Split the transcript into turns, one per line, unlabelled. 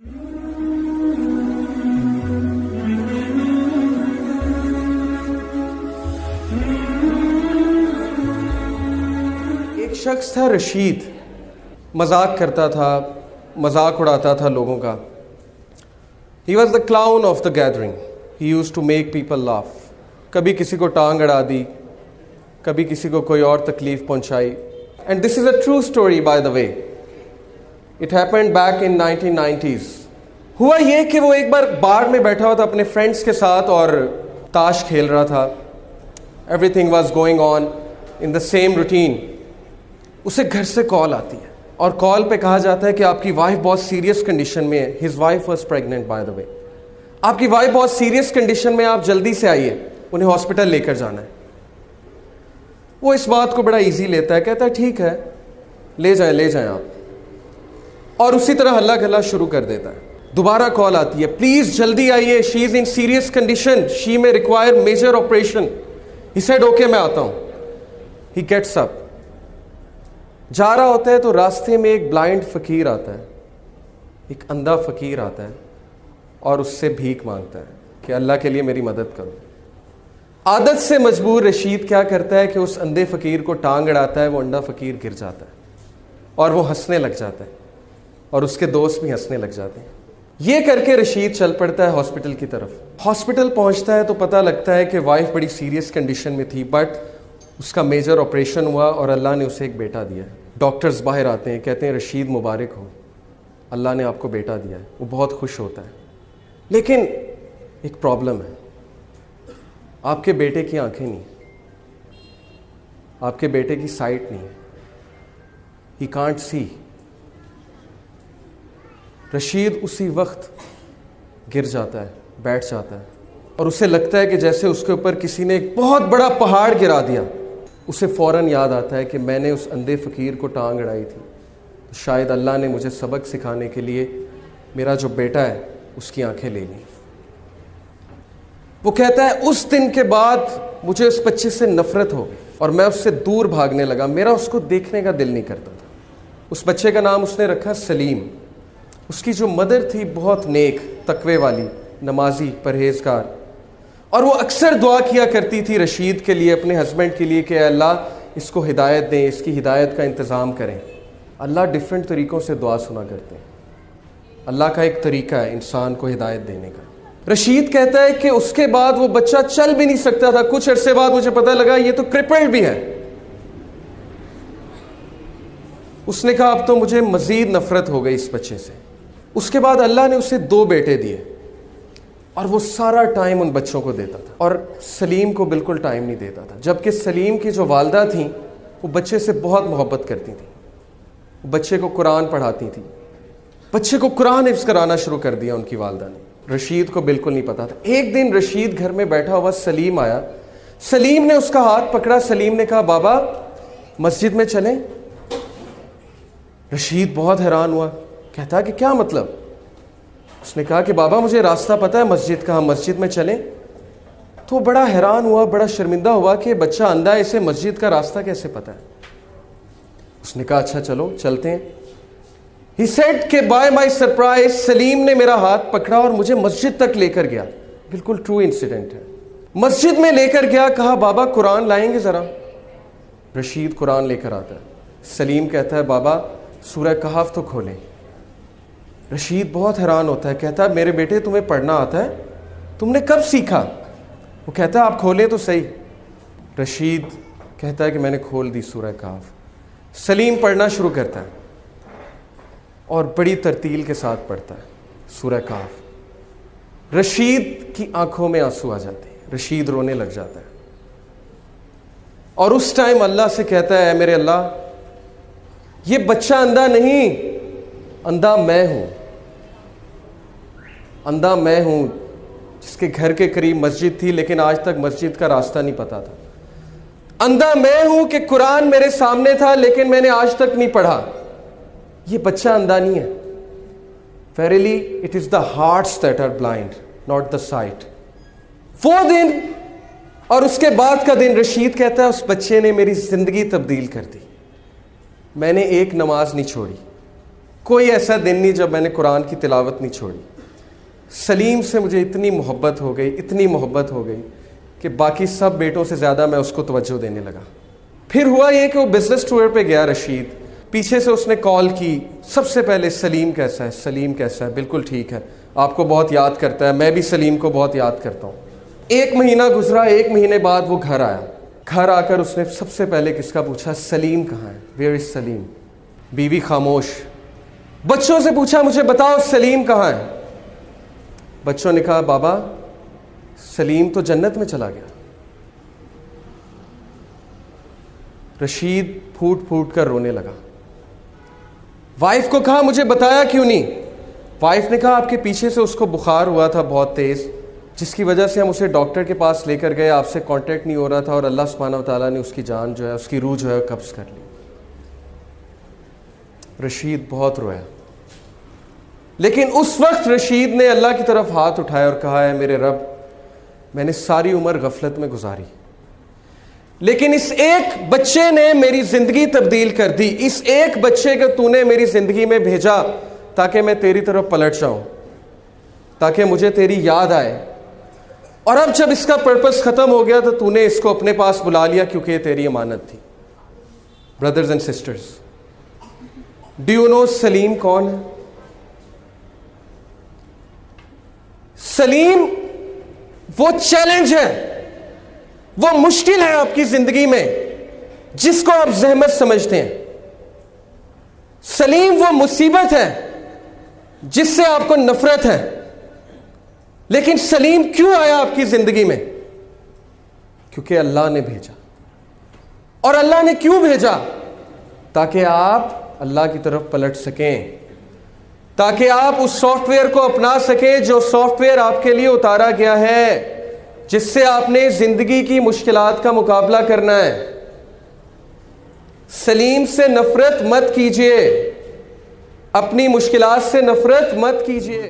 ایک شخص تھا رشید، مذاق کرتا تھا، مذاق اڑاتا تھا لوگوں کا. He was the clown of the gathering. He used to make people laugh. کبھی کسی کو ٹانگ اڑا دی، کبھی کسی کو کوئی اور تکلیف پہنچائی. And this is a true story by the way. It happened back in 1990s. ہوا یہ کہ وہ ایک بار بار میں بیٹھا ہوا تھا اپنے فرینڈس کے ساتھ اور تاش کھیل رہا تھا. Everything was going on in the same routine. اسے گھر سے کال آتی ہے اور کال پہ کہا جاتا ہے کہ آپ کی وائف بہت سیریس کنڈیشن میں ہے. His wife was pregnant by the way. آپ کی وائف بہت سیریس کنڈیشن میں، آپ جلدی سے آئیے، انہیں ہاسپٹل لے کر جانا ہے. وہ اس بات کو بڑا ایزی لیتا ہے، کہتا ہے ٹھیک ہے لے جائیں آپ، اور اسی طرح ہلا گلا شروع کر دیتا ہے. دوبارہ کال آتی ہے، پلیز جلدی آئیے، شی از ان سیریس کنڈیشن، شی میں require major operation. He said okay میں آتا ہوں. ہی گیٹس اپ، جا رہا ہوتا ہے تو راستے میں ایک بلائنڈ فقیر آتا ہے، ایک اندھا فقیر آتا ہے اور اس سے بھیک مانگتا ہے کہ اللہ کے لیے میری مدد کرو. عادت سے مجبور رشید کیا کرتا ہے کہ اس اندھے فقیر کو ٹانگ اڑاتا ہے. وہ اندھا فقیر گر جاتا ہے اور وہ ہنسنے لگ جاتا ہے اور اس کے دوست بھی ہنسنے لگ جاتے ہیں. یہ کر کے رشید چل پڑتا ہے ہاسپٹل کی طرف. ہاسپٹل پہنچتا ہے تو پتہ لگتا ہے کہ وائف بڑی سیریس کنڈیشن میں تھی، بٹ اس کا میجر آپریشن ہوا اور اللہ نے اسے ایک بیٹا دیا ہے. ڈاکٹرز باہر آتے ہیں، کہتے ہیں رشید مبارک ہو، اللہ نے آپ کو بیٹا دیا ہے. وہ بہت خوش ہوتا ہے، لیکن ایک پرابلم ہے، آپ کے بیٹے کی آنکھیں نہیں، آپ کے بیٹے کی سائٹ نہیں، ہی کانٹ سی. رشید اسی وقت گر جاتا ہے، بیٹھ جاتا ہے اور اسے لگتا ہے کہ جیسے اس کے اوپر کسی نے ایک بہت بڑا پہاڑ گرا دیا. اسے فوراً یاد آتا ہے کہ میں نے اس اندھے فقیر کو ٹانگ اڑائی تھی، شاید اللہ نے مجھے سبق سکھانے کے لیے میرا جو بیٹا ہے اس کی آنکھیں لے لیں. وہ کہتا ہے اس دن کے بعد مجھے اس بچے سے نفرت ہو گئی اور میں اس سے دور بھاگنے لگا، میرا اس کو دیکھنے کا دل نہیں کرتا تھا. اس بچے کا نام اس نے رکھا سلیم. اس کی جو مدر تھی بہت نیک، تقوی والی، نمازی، پرہیزگار، اور وہ اکثر دعا کیا کرتی تھی رشید کے لیے، اپنے ہسبینڈ کے لیے، کہ اے اللہ اس کو ہدایت دیں، اس کی ہدایت کا انتظام کریں. اللہ ڈیفرنٹ طریقوں سے دعا سنا کرتے ہیں. اللہ کا ایک طریقہ ہے انسان کو ہدایت دینے کا. رشید کہتا ہے کہ اس کے بعد وہ بچہ چل بھی نہیں سکتا تھا. کچھ عرصے بعد مجھے پتہ لگا یہ تو کرپلڈ بھی ہے. اس نے کہا اب تو مجھے مزید نفرت ہو گئی اس بچے سے. اس کے بعد اللہ نے اسے 2 بیٹے دیے اور وہ سارا ٹائم ان بچوں کو دیتا تھا اور سلیم کو بالکل ٹائم نہیں دیتا تھا. جبکہ سلیم کی جو والدہ تھیں وہ بچے سے بہت محبت کرتی تھیں، بچے کو قرآن پڑھاتی تھیں، بچے کو قرآن حفظ کرانا شروع کر دیا ان کی والدہ نے. رشید کو بالکل نہیں پتا تھا. ایک دن رشید گھر میں بیٹھا ہوا، سلیم آیا. سلیم نے اس کا ہاتھ پکڑا. سلیم نے کہا بابا مسجد میں چلیں. رشید بہت حیران ہوا، کہتا کہ کیا مطلب؟ اس نے کہا کہ بابا مجھے راستہ پتہ ہے مسجد کا، ہم مسجد میں چلیں. تو بڑا حیران ہوا، بڑا شرمندہ ہوا کہ بچہ اندھا ہے، اسے مسجد کا راستہ کیسے پتہ ہے. اس نے کہا اچھا چلو چلتے ہیں. He said کہ by my surprise سلیم نے میرا ہاتھ پکڑا اور مجھے مسجد تک لے کر گیا. بالکل ٹرو انسیڈنٹ ہے. مسجد میں لے کر گیا، کہا بابا قرآن لائیں گے ذرا. رشید قرآن لے کر آتا ہے. سلیم کہتا ہے بابا سورہ کہف تو کھولیں. رشید بہت حیران ہوتا ہے، کہتا ہے میرے بیٹے تمہیں پڑھنا آتا ہے؟ تم نے کب سیکھا؟ وہ کہتا ہے آپ کھولیں تو صحیح. رشید کہتا ہے کہ میں نے کھول دی سورہ کہف. سلیم پڑھنا شروع کرتا ہے اور بڑی ترتیل کے ساتھ پڑھتا ہے سورہ کہف. رشید کی آنکھوں میں آنسو آ جاتے ہیں، رشید رونے لگ جاتا ہے اور اس ٹائم اللہ سے کہتا ہے اے میرے اللہ یہ بچہ اندھا نہیں، اندھا میں ہوں. اندھا میں ہوں جس کے گھر کے قریب مسجد تھی لیکن آج تک مسجد کا راستہ نہیں پتا تھا. اندھا میں ہوں کہ قرآن میرے سامنے تھا لیکن میں نے آج تک نہیں پڑھا. یہ بچہ اندھا نہیں ہے. Verily it is the hearts that are blind, not the sight. وہ دن اور اس کے بعد کا دن، رشید کہتا ہے اس بچے نے میری زندگی تبدیل کر دی. میں نے ایک نماز نہیں چھوڑی، کوئی ایسا دن نہیں جب میں نے قرآن کی تلاوت نہیں چھوڑی. سلیم سے مجھے اتنی محبت ہو گئی کہ باقی سب بیٹوں سے زیادہ میں اس کو توجہ دینے لگا. پھر ہوا یہ کہ وہ بزنس ٹور پہ گیا رشید, پیچھے سے اس نے کال کی, سب سے پہلے سلیم کیسا ہے, بالکل ٹھیک ہے, آپ کو بہت یاد کرتا ہے, میں بھی سلیم کو بہت یاد کرتا ہوں. 1 مہینہ گزرا, 1 مہینے بعد وہ گھر آیا. گھر آ کر اس نے سب سے پہلے کس کا پوچھا, سلیم کہاں ہے, ویئر از سلیم. بیوی خاموش. بچوں سے پوچھا, مجھے بتاؤ سلیم کہاں ہے. بچوں نے کہا, بابا سلیم تو جنت میں چلا گیا. رشید پھوٹ کر رونے لگا. وائف کو کہا, مجھے بتایا کیوں نہیں. وائف نے کہا, آپ کے پیچھے سے اس کو بخار ہوا تھا بہت تیز, جس کی وجہ سے ہم اسے ڈاکٹر کے پاس لے کر گئے, آپ سے کانٹیکٹ نہیں ہو رہا تھا, اور اللہ سبحانہ و تعالیٰ نے اس کی جان جو ہے, اس کی روح جو ہے قبض کر لی. رشید بہت رویا, لیکن اس وقت رشید نے اللہ کی طرف ہاتھ اٹھایا اور کہا, ہے میرے رب, میں نے ساری عمر غفلت میں گزاری, لیکن اس ایک بچے نے میری زندگی تبدیل کر دی. اس ایک بچے کو تو نے میری زندگی میں بھیجا تاکہ میں تیری طرف پلٹ جاؤں, تاکہ مجھے تیری یاد آئے, اور اب جب اس کا پرپس ختم ہو گیا تو تو نے اس کو اپنے پاس بلا لیا کیونکہ یہ تیری امانت تھی. Brothers and sisters, do you know Salim کون ہے؟ سلیم وہ چیلنج ہے, وہ مشکل ہے آپ کی زندگی میں جس کو آپ زحمت سمجھتے ہیں. سلیم وہ مصیبت ہے جس سے آپ کو نفرت ہے. لیکن سلیم کیوں آیا آپ کی زندگی میں؟ کیونکہ اللہ نے بھیجا. اور اللہ نے کیوں بھیجا؟ تاکہ آپ اللہ کی طرف پلٹ سکیں, تاکہ آپ اس سافٹ ویئر کو اپنا سکیں جو سافٹ ویئر آپ کے لیے اتارا گیا ہے, جس سے آپ نے زندگی کی مشکلات کا مقابلہ کرنا ہے. سلیم سے نفرت مت کیجیے, اپنی مشکلات سے نفرت مت کیجیے.